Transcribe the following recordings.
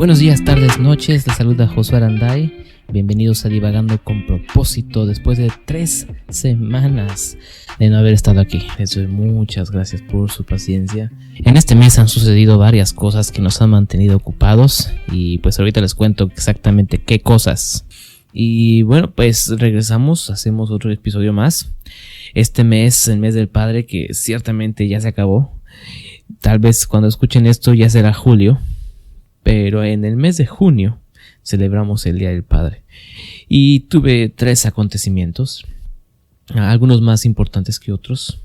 Buenos días, tardes, noches, les saluda Josué Aranday. Bienvenidos a Divagando con Propósito. Después de 3 semanas de no haber estado aquí, les doy muchas gracias por su paciencia. En este mes han sucedido varias cosas que nos han mantenido ocupados y pues ahorita les cuento exactamente qué cosas. Y bueno, pues regresamos, hacemos otro episodio más. Este mes, el mes del padre, que ciertamente ya se acabó. Tal vez cuando escuchen esto ya será julio, pero en el mes de junio celebramos el Día del Padre. Y tuve 3 acontecimientos, algunos más importantes que otros.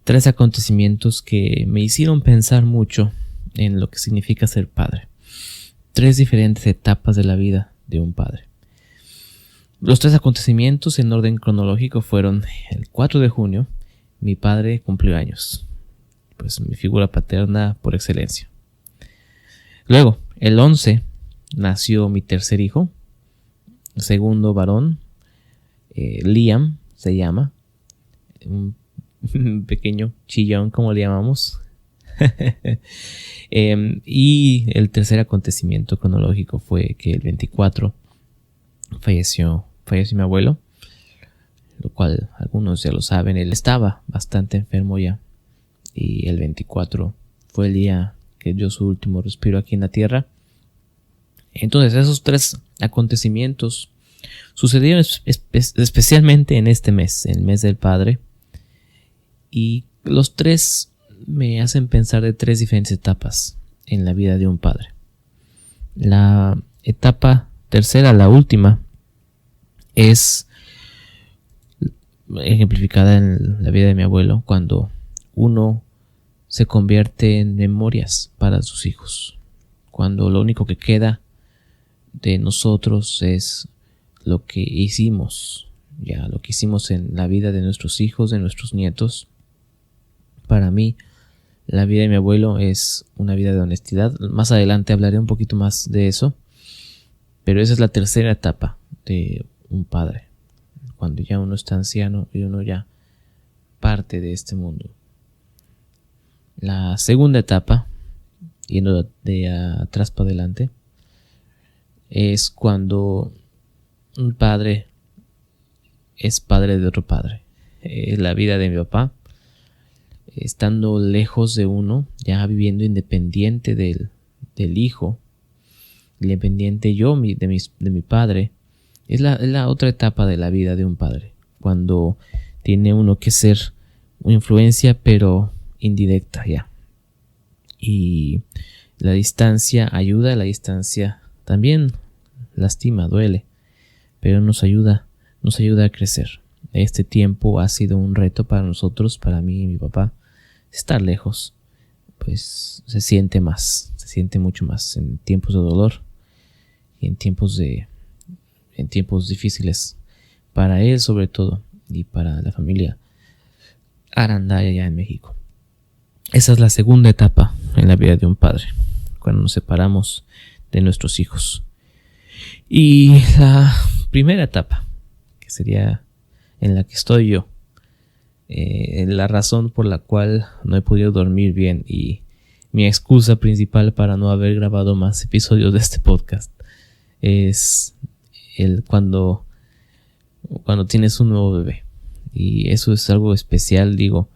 3 acontecimientos que me hicieron pensar mucho en lo que significa ser padre. 3 diferentes etapas de la vida de un padre. Los 3 acontecimientos en orden cronológico fueron: el 4 de junio, mi padre cumplió años, pues mi figura paterna por excelencia. Luego, el 11, nació mi tercer hijo, segundo varón, Liam se llama, un pequeño chillón como le llamamos. Y el tercer acontecimiento cronológico fue que el 24 falleció mi abuelo, lo cual algunos ya lo saben. Él estaba bastante enfermo ya, y el 24 fue el día que dio su último respiro aquí en la tierra. Entonces esos 3 acontecimientos sucedieron especialmente en este mes, el mes del padre, y los 3 me hacen pensar de 3 diferentes etapas en la vida de un padre. La etapa tercera, la última, es ejemplificada en la vida de mi abuelo, cuando uno se convierte en memorias para sus hijos, cuando lo único que queda de nosotros es lo que hicimos, ya lo que hicimos en la vida de nuestros hijos, de nuestros nietos. Para mí, la vida de mi abuelo es una vida de honestidad. Más adelante hablaré un poquito más de eso, pero esa es la tercera etapa de un padre, cuando ya uno está anciano y uno ya parte de este mundo. La segunda etapa, yendo de atrás para adelante, es cuando un padre es padre de otro padre. La vida de mi papá, estando lejos de uno, ya viviendo independiente del hijo, independiente yo de mi padre, es la otra etapa de la vida de un padre, cuando tiene uno que ser una influencia pero indirecta ya. Y la distancia ayuda, la distancia también lastima, duele, pero nos ayuda a crecer. Este tiempo ha sido un reto para nosotros, para mí y mi papá. Estar lejos, pues se siente mucho más en tiempos de dolor y en tiempos difíciles para él sobre todo, y para la familia Aranday allá en México. Esa es la segunda etapa en la vida de un padre, cuando nos separamos de nuestros hijos. Y la primera etapa, que sería en la que estoy yo, la razón por la cual no he podido dormir bien y mi excusa principal para no haber grabado más episodios de este podcast, es cuando tienes un nuevo bebé. Y eso es algo especial, digo.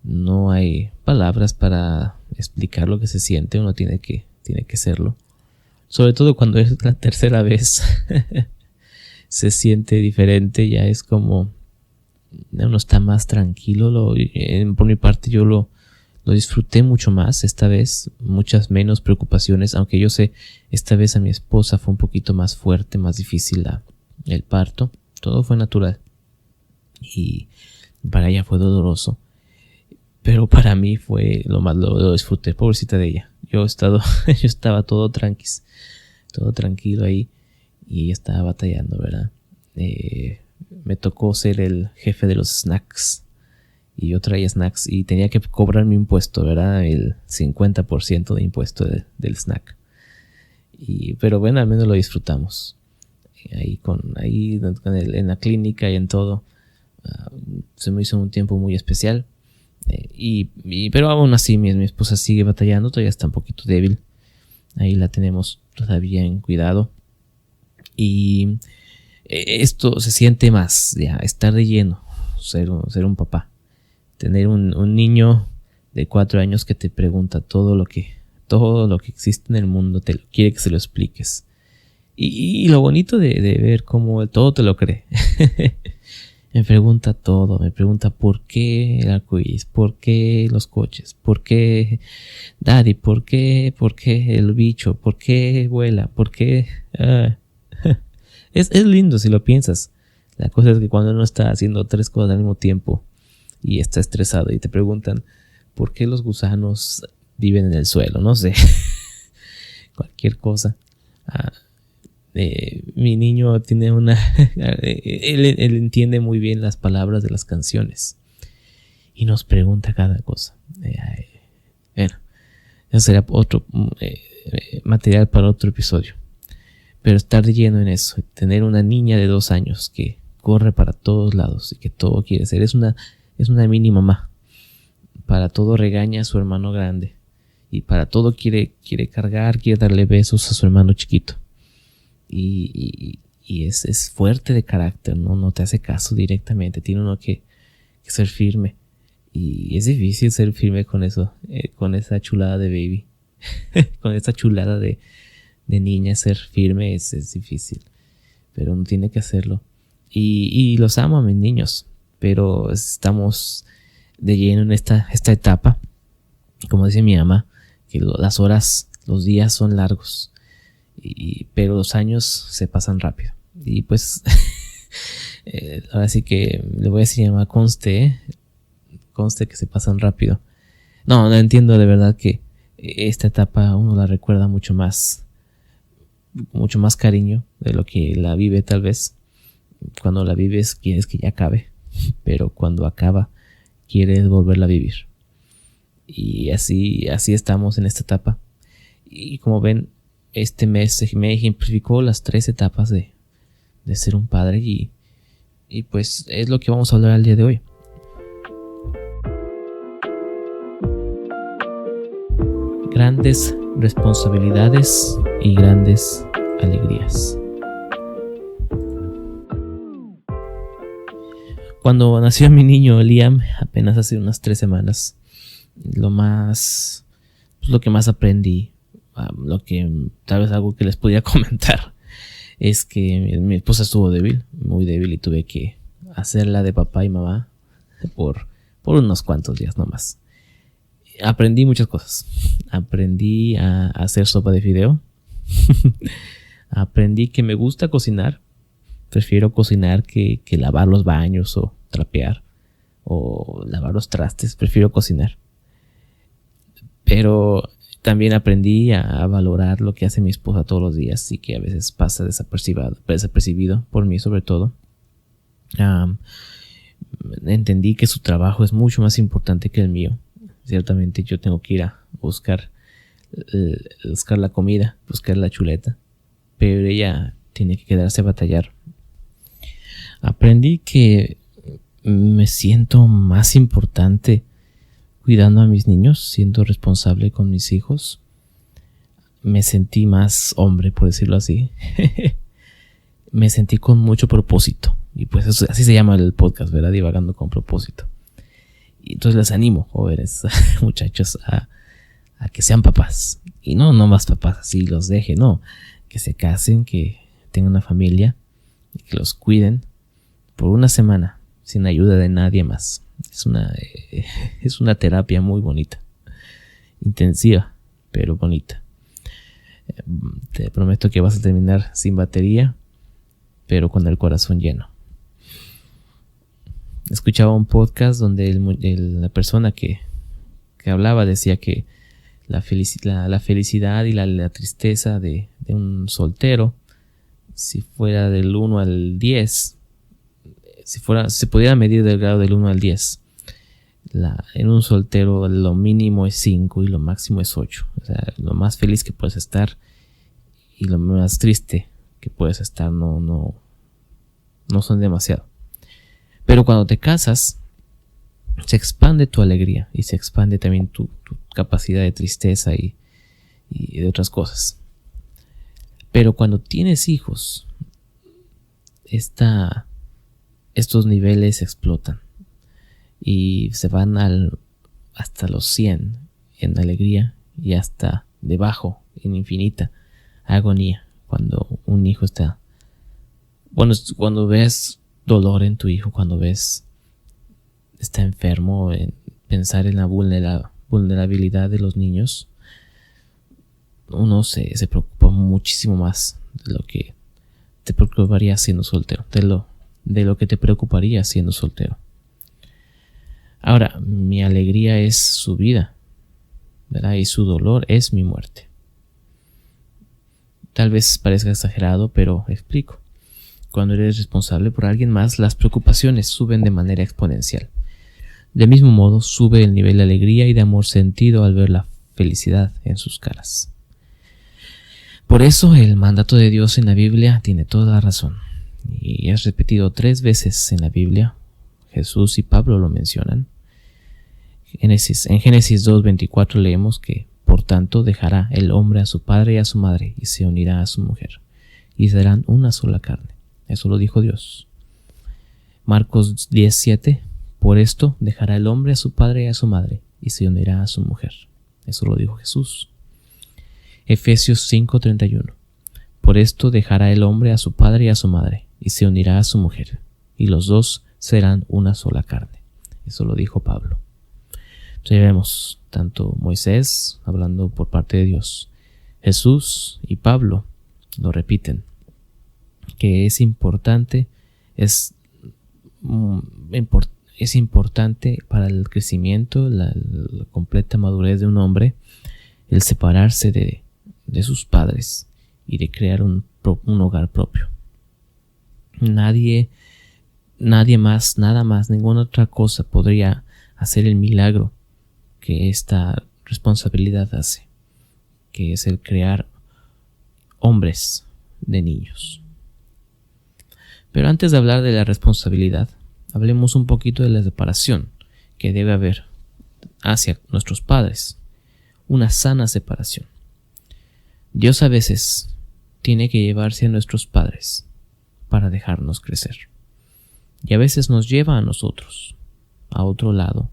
No hay palabras para explicar lo que se siente, uno tiene que serlo. Sobre todo cuando es la tercera vez, se siente diferente, ya es como uno está más tranquilo. Por mi parte yo lo disfruté mucho más esta vez, muchas menos preocupaciones, aunque yo sé, esta vez a mi esposa fue un poquito más fuerte, más difícil el parto. Todo fue natural y para ella fue doloroso. Pero para mí fue lo disfruté, pobrecita de ella. Yo estaba todo tranquilo ahí, y ella estaba batallando, ¿verdad? Me tocó ser el jefe de los snacks, y yo traía snacks y tenía que cobrar mi impuesto, ¿verdad? El 50% de impuesto del snack. Pero bueno, al menos lo disfrutamos. En la clínica y en todo, se me hizo un tiempo muy especial. Pero aún así mi esposa sigue batallando, todavía está un poquito débil, Ahí la tenemos todavía en cuidado. Y esto se siente más, ya, estar de lleno, ser un papá. Tener un niño de 4 años que te pregunta todo lo que existe en el mundo, quiere que se lo expliques. Y lo bonito de ver cómo todo te lo cree. Me pregunta todo, me pregunta por qué el arcoíris, por qué los coches, por qué Daddy, por qué el bicho, por qué vuela, por qué... Es lindo si lo piensas. La cosa es que cuando uno está haciendo 3 cosas al mismo tiempo y está estresado y te preguntan por qué los gusanos viven en el suelo, no sé, cualquier cosa. Mi niño tiene él entiende muy bien las palabras de las canciones y nos pregunta cada cosa. Bueno, eso será otro material para otro episodio. Pero estar de lleno en eso, tener una niña de 2 años que corre para todos lados y que todo quiere ser, es una mini mamá. Para todo regaña a su hermano grande y para todo quiere cargar, quiere darle besos a su hermano chiquito. Y es fuerte de carácter, no te hace caso directamente, tiene uno que ser firme. Y es difícil ser firme con eso, con esa chulada de baby, con esa chulada de niña. Ser firme es difícil, pero uno tiene que hacerlo. Y los amo a mis niños, pero estamos de lleno en esta etapa. Como dice mi mamá, que las horas, los días son largos, pero los años se pasan rápido. Y pues ahora sí que le voy a decir a mi mamá, conste que se pasan rápido. No entiendo de verdad que esta etapa uno la recuerda mucho más cariño de lo que la vive tal vez. Cuando la vives quieres que ya acabe, pero cuando acaba quieres volverla a vivir. Y así estamos en esta etapa. Y como ven, este mes me ejemplificó las 3 etapas de ser un padre y pues es lo que vamos a hablar al día de hoy. Grandes responsabilidades y grandes alegrías. Cuando nació mi niño Liam, apenas hace unas 3 semanas, lo que más aprendí, lo que tal vez algo que les podía comentar, es que mi esposa estuvo muy débil, y tuve que hacerla de papá y mamá por unos cuantos días nomás. Aprendí muchas cosas. Aprendí a hacer sopa de fideo. Aprendí que me gusta cocinar. Prefiero cocinar que lavar los baños o trapear o lavar los trastes. Prefiero cocinar. Pero también aprendí a valorar lo que hace mi esposa todos los días y que a veces pasa desapercibido por mí sobre todo. Entendí que su trabajo es mucho más importante que el mío. Ciertamente yo tengo que ir a buscar la comida, buscar la chuleta, pero ella tiene que quedarse a batallar. Aprendí que me siento más importante cuidando a mis niños, siendo responsable con mis hijos. Me sentí más hombre, por decirlo así. Me sentí con mucho propósito. Y pues eso, así se llama el podcast, ¿verdad? Divagando con propósito. Y entonces les animo, jóvenes, muchachos, a que sean papás. Y no más papás así los dejen, no. Que se casen, que tengan una familia, y que los cuiden por una semana, sin ayuda de nadie más. Es una terapia muy bonita. Intensiva, pero bonita. Te prometo que vas a terminar sin batería, pero con el corazón lleno. Escuchaba un podcast donde la persona que hablaba decía que la felicidad y la tristeza de un soltero, si fuera del 1 al 10, se pudiera medir del grado del 1 al 10, en un soltero lo mínimo es 5 y lo máximo es 8. O sea, lo más feliz que puedes estar y lo más triste que puedes estar no son demasiado. Pero cuando te casas, se expande tu alegría y se expande también tu capacidad de tristeza y y de otras cosas. Pero cuando tienes hijos, estos niveles explotan y se van hasta los 100 en alegría y hasta debajo en infinita agonía cuando un hijo está. Bueno, cuando ves dolor en tu hijo, cuando ves está enfermo, en pensar en la vulnerabilidad de los niños, uno se preocupa muchísimo más de lo que te preocuparía siendo soltero, de lo que te preocuparía siendo soltero. Ahora, mi alegría es su vida, ¿verdad? Y su dolor es mi muerte. Tal vez parezca exagerado, pero explico. Cuando eres responsable por alguien más, las preocupaciones suben de manera exponencial. Del mismo modo, sube el nivel de alegría y de amor sentido al ver la felicidad en sus caras. Por eso el mandato de Dios en la Biblia tiene toda la razón. Y es repetido 3 veces en la Biblia. Jesús y Pablo lo mencionan. En Génesis 2:24 leemos que, por tanto, dejará el hombre a su padre y a su madre y se unirá a su mujer, y serán una sola carne. Eso lo dijo Dios. Marcos 10:7, por esto dejará el hombre a su padre y a su madre y se unirá a su mujer. Eso lo dijo Jesús. Efesios 5:31, por esto dejará el hombre a su padre y a su madre y se unirá a su mujer, y los dos serán una sola carne. Eso lo dijo Pablo. Entonces vemos tanto Moisés hablando por parte de Dios, Jesús y Pablo lo repiten, que es importante para el crecimiento, la completa madurez de un hombre, el separarse de sus padres y de crear un hogar propio. Nadie más, nada más, ninguna otra cosa podría hacer el milagro que esta responsabilidad hace, que es el crear hombres de niños. Pero antes de hablar de la responsabilidad, hablemos un poquito de la separación que debe haber hacia nuestros padres, una sana separación. Dios a veces tiene que llevarse a nuestros padres para dejarnos crecer. Y a veces nos lleva a nosotros, a otro lado,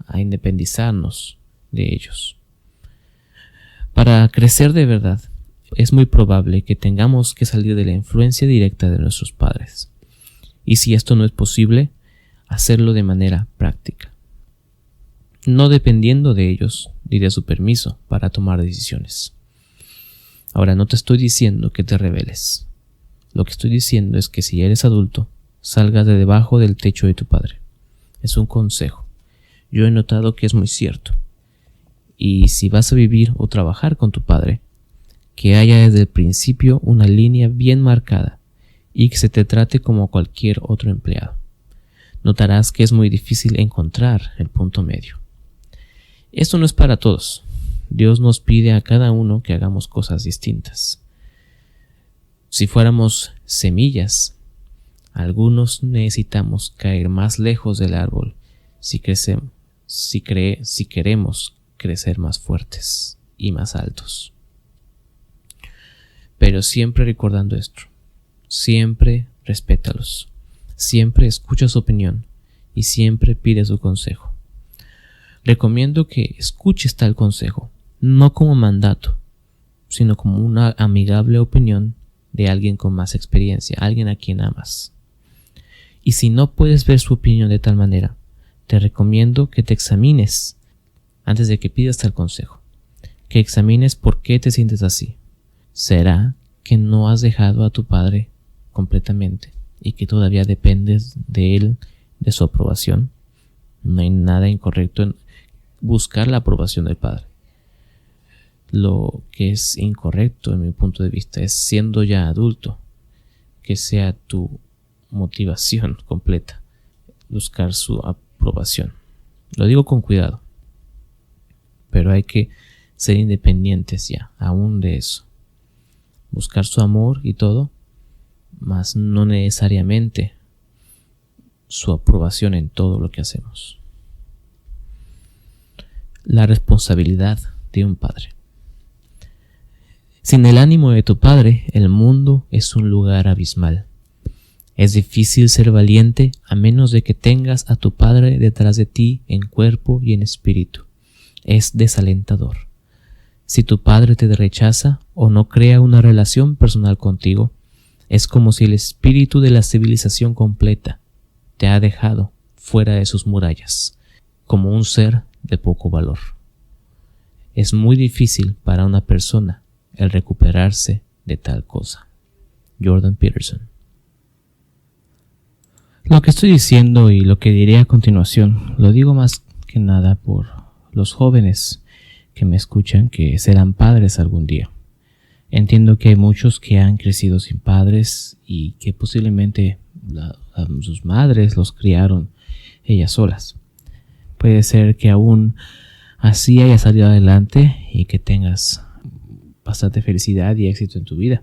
a independizarnos de ellos. Para crecer de verdad, es muy probable que tengamos que salir de la influencia directa de nuestros padres. Y si esto no es posible, hacerlo de manera práctica, no dependiendo de ellos ni de su permiso para tomar decisiones. Ahora, no te estoy diciendo que te rebeles. Lo que estoy diciendo es que si eres adulto, salgas de debajo del techo de tu padre. Es un consejo. Yo he notado que es muy cierto. Y si vas a vivir o trabajar con tu padre, que haya desde el principio una línea bien marcada y que se te trate como cualquier otro empleado. Notarás que es muy difícil encontrar el punto medio. Esto no es para todos. Dios nos pide a cada uno que hagamos cosas distintas. Si fuéramos semillas, algunos necesitamos caer más lejos del árbol si queremos crecer más fuertes y más altos. Pero siempre recordando esto, siempre respétalos, siempre escucha su opinión y siempre pide su consejo. Recomiendo que escuches tal consejo, no como mandato, sino como una amigable opinión de alguien con más experiencia, alguien a quien amas. Y si no puedes ver su opinión de tal manera, te recomiendo que te examines antes de que pidas tal consejo, que examines por qué te sientes así. ¿Será que no has dejado a tu padre completamente y que todavía dependes de él, de su aprobación? No hay nada incorrecto en buscar la aprobación del padre. Lo que es incorrecto en mi punto de vista es, siendo ya adulto, que sea tu motivación completa buscar su aprobación. Lo digo con cuidado, pero hay que ser independientes ya, aún de eso. Buscar su amor y todo, mas no necesariamente su aprobación en todo lo que hacemos. La responsabilidad de un padre. Sin el ánimo de tu Padre, el mundo es un lugar abismal. Es difícil ser valiente a menos de que tengas a tu Padre detrás de ti en cuerpo y en espíritu. Es desalentador. Si tu Padre te rechaza o no crea una relación personal contigo, es como si el espíritu de la civilización completa te ha dejado fuera de sus murallas, como un ser de poco valor. Es muy difícil para una persona el recuperarse de tal cosa. Jordan Peterson. Lo que estoy diciendo y lo que diré a continuación, lo digo más que nada por los jóvenes que me escuchan que serán padres algún día. Entiendo que hay muchos que han crecido sin padres y que posiblemente sus madres los criaron ellas solas. Puede ser que aún así hayas salido adelante y que tengas bastante felicidad y éxito en tu vida.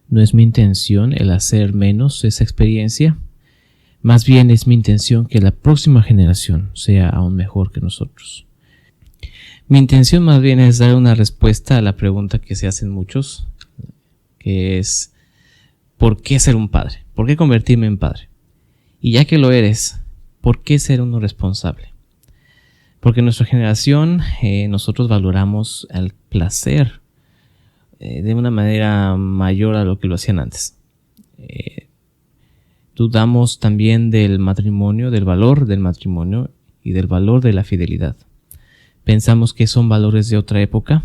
No es mi intención el hacer menos esa experiencia. Más bien es mi intención que la próxima generación sea aún mejor que nosotros. Mi intención más bien es dar una respuesta a la pregunta que se hacen muchos, que es ¿por qué ser un padre? ¿Por qué convertirme en padre? Y ya que lo eres, ¿por qué ser uno responsable? Porque en nuestra generación nosotros valoramos el placer de una manera mayor a lo que lo hacían antes. Dudamos también del matrimonio, del valor del matrimonio y del valor de la fidelidad. Pensamos que son valores de otra época,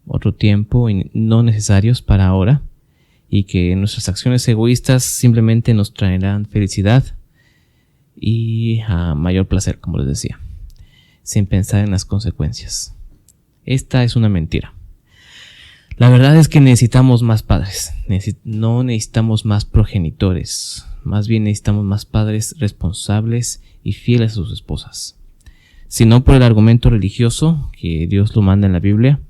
otro tiempo y no necesarios para ahora, y que nuestras acciones egoístas simplemente nos traerán felicidad y mayor placer, como les decía, sin pensar en las consecuencias. Esta es una mentira. La verdad es que necesitamos más padres, no necesitamos más progenitores, más bien necesitamos más padres responsables y fieles a sus esposas. Si no por el argumento religioso, que Dios lo manda en la Biblia,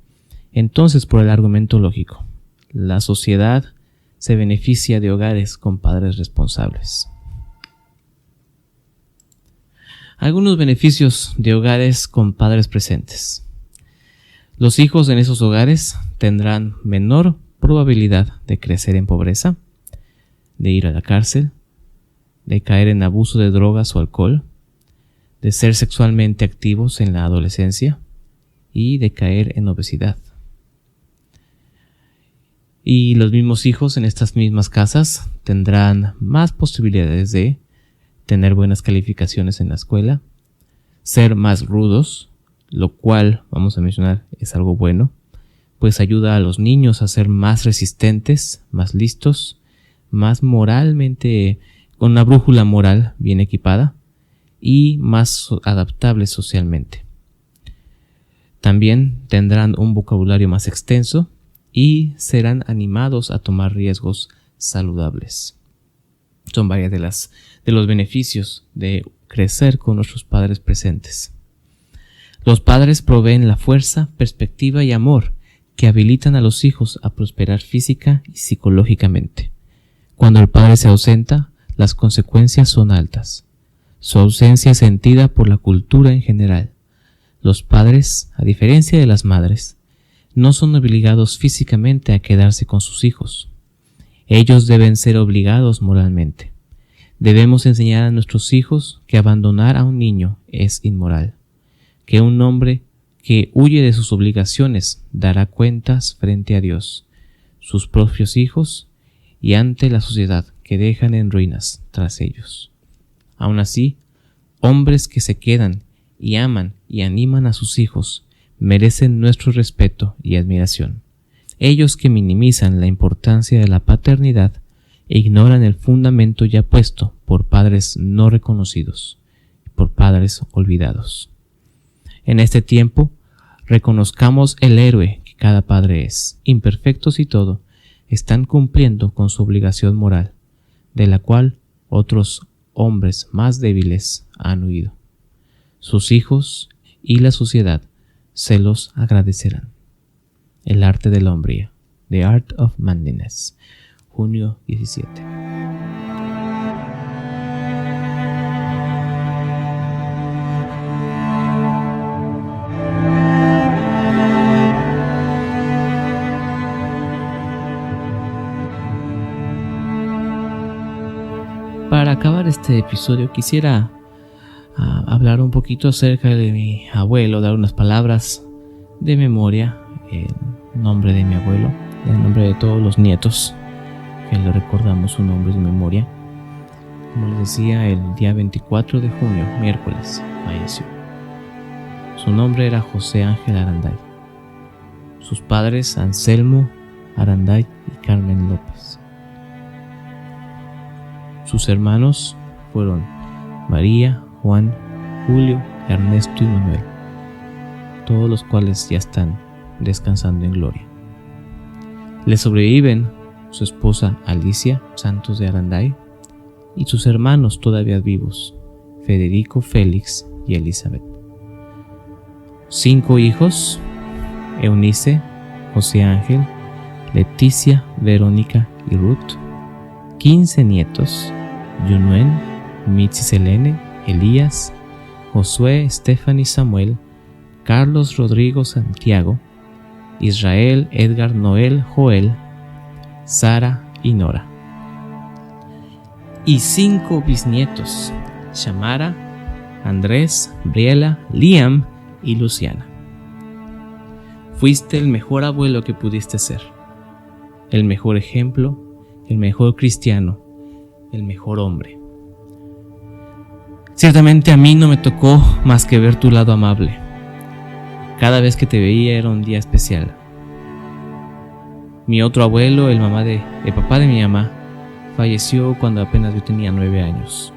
entonces por el argumento lógico. La sociedad se beneficia de hogares con padres responsables. Algunos beneficios de hogares con padres presentes. Los hijos en esos hogares tendrán menor probabilidad de crecer en pobreza, de ir a la cárcel, de caer en abuso de drogas o alcohol, de ser sexualmente activos en la adolescencia y de caer en obesidad. Y los mismos hijos en estas mismas casas tendrán más posibilidades de tener buenas calificaciones en la escuela, ser más rudos, lo cual, vamos a mencionar, es algo bueno, pues ayuda a los niños a ser más resistentes, más listos, más moralmente, con una brújula moral bien equipada y más adaptables socialmente. También tendrán un vocabulario más extenso y serán animados a tomar riesgos saludables. Son varias de los beneficios de crecer con nuestros padres presentes. Los padres proveen la fuerza, perspectiva y amor que habilitan a los hijos a prosperar física y psicológicamente. Cuando el padre se ausenta, las consecuencias son altas. Su ausencia es sentida por la cultura en general. Los padres, a diferencia de las madres, no son obligados físicamente a quedarse con sus hijos. Ellos deben ser obligados moralmente. Debemos enseñar a nuestros hijos que abandonar a un niño es inmoral, que un hombre que huye de sus obligaciones dará cuentas frente a Dios, sus propios hijos y ante la sociedad que dejan en ruinas tras ellos. Aun así, hombres que se quedan y aman y animan a sus hijos merecen nuestro respeto y admiración. Ellos que minimizan la importancia de la paternidad e ignoran el fundamento ya puesto por padres no reconocidos, por padres olvidados. En este tiempo, reconozcamos el héroe que cada padre es. Imperfectos y todo, están cumpliendo con su obligación moral, de la cual otros hombres más débiles han huido. Sus hijos y la sociedad se los agradecerán. El arte de la hombría, The Art of Manliness, junio 17. este episodio quisiera hablar un poquito acerca de mi abuelo, dar unas palabras de memoria en nombre de mi abuelo, en nombre de todos los nietos que le recordamos su nombre de memoria. Como les decía, el día 24 de junio, miércoles, falleció. Su nombre era José Ángel Aranday. Sus padres, Anselmo Aranday y Carmen López. Sus hermanos fueron María, Juan, Julio, Ernesto y Manuel, todos los cuales ya están descansando en gloria. Le sobreviven su esposa Alicia Santos de Aranday y sus hermanos todavía vivos, Federico, Félix y Elizabeth. 5 hijos: Eunice, José Ángel, Leticia, Verónica y Ruth. 15 nietos: Yunuen, Mitzi Selene, Elías, Josué, Stephanie, Samuel, Carlos, Rodrigo, Santiago, Israel, Edgar, Noel, Joel, Sara y Nora. Y 5 bisnietos: Shamara, Andrés, Briela, Liam y Luciana. Fuiste el mejor abuelo que pudiste ser, el mejor ejemplo, el mejor cristiano, el mejor hombre. Ciertamente a mí no me tocó más que ver tu lado amable. Cada vez que te veía era un día especial. Mi otro abuelo, el papá de mi mamá, falleció cuando apenas yo tenía 9 años.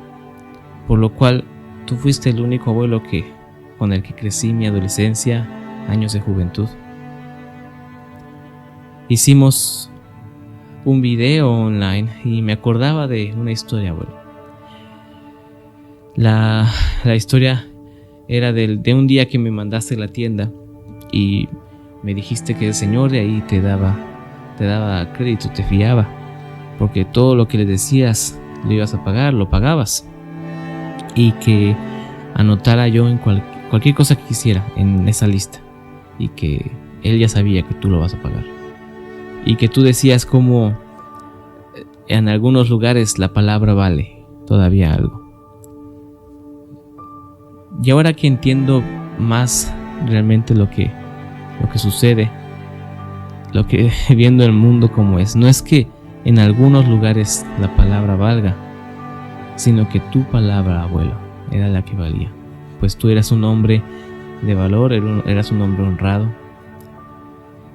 Por lo cual, tú fuiste el único abuelo con el que crecí mi adolescencia, años de juventud. Hicimos un video online y me acordaba de una historia, abuelo. La historia era de un día que me mandaste a la tienda y me dijiste que el señor de ahí te daba crédito, te fiaba, porque todo lo que le decías lo ibas a pagar, lo pagabas, y que anotara yo en cualquier cosa que quisiera en esa lista, y que él ya sabía que tú lo vas a pagar, y que tú decías como en algunos lugares la palabra vale todavía algo. Y ahora que entiendo más realmente lo que sucede, lo que viendo el mundo como es, no es que en algunos lugares la palabra valga, sino que tu palabra, abuelo, era la que valía, pues tú eras un hombre de valor, eras un hombre honrado.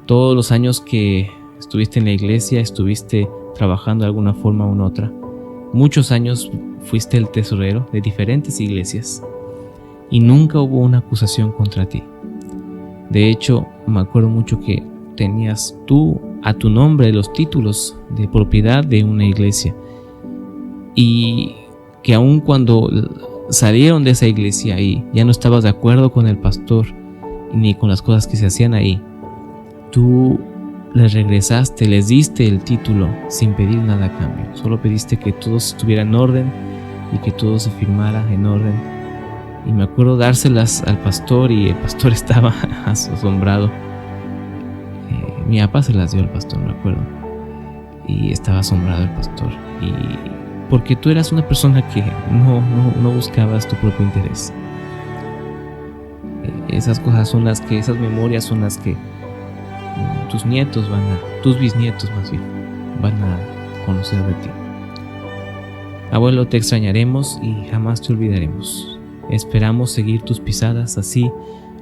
Todos los años que estuviste en la iglesia, estuviste trabajando de alguna forma u otra. Muchos años fuiste el tesorero de diferentes iglesias y nunca hubo una acusación contra ti. De hecho, me acuerdo mucho que tenías tú a tu nombre los títulos de propiedad de una iglesia, y que aun cuando salieron de esa iglesia y ya no estabas de acuerdo con el pastor ni con las cosas que se hacían ahí, tú les regresaste, les diste el título sin pedir nada a cambio. Solo pediste que todo estuviera en orden y que todo se firmara en orden. Y me acuerdo dárselas al pastor y el pastor estaba asombrado. Mi papá se las dio al pastor, me acuerdo. Y estaba asombrado el pastor. Y porque tú eras una persona que no buscabas tu propio interés. Esas cosas son esas memorias son las que tus bisnietos más bien, van a conocer de ti. Abuelo, te extrañaremos y jamás te olvidaremos. Esperamos seguir tus pisadas así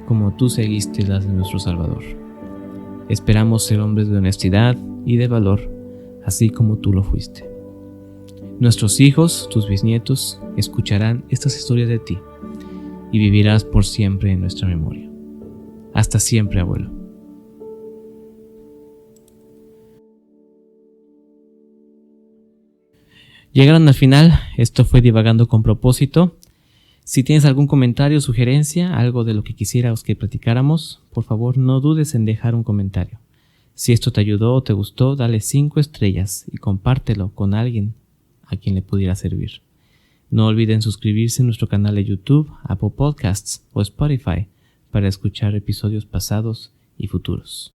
como tú seguiste las de nuestro Salvador. Esperamos ser hombres de honestidad y de valor, así como tú lo fuiste. Nuestros hijos, tus bisnietos, escucharán estas historias de ti y vivirás por siempre en nuestra memoria. Hasta siempre, abuelo. Llegaron al final. Esto fue Divagando con Propósito. Si tienes algún comentario, sugerencia, algo de lo que quisieras que platicáramos, por favor no dudes en dejar un comentario. Si esto te ayudó o te gustó, dale 5 estrellas y compártelo con alguien a quien le pudiera servir. No olviden suscribirse a nuestro canal de YouTube, Apple Podcasts o Spotify para escuchar episodios pasados y futuros.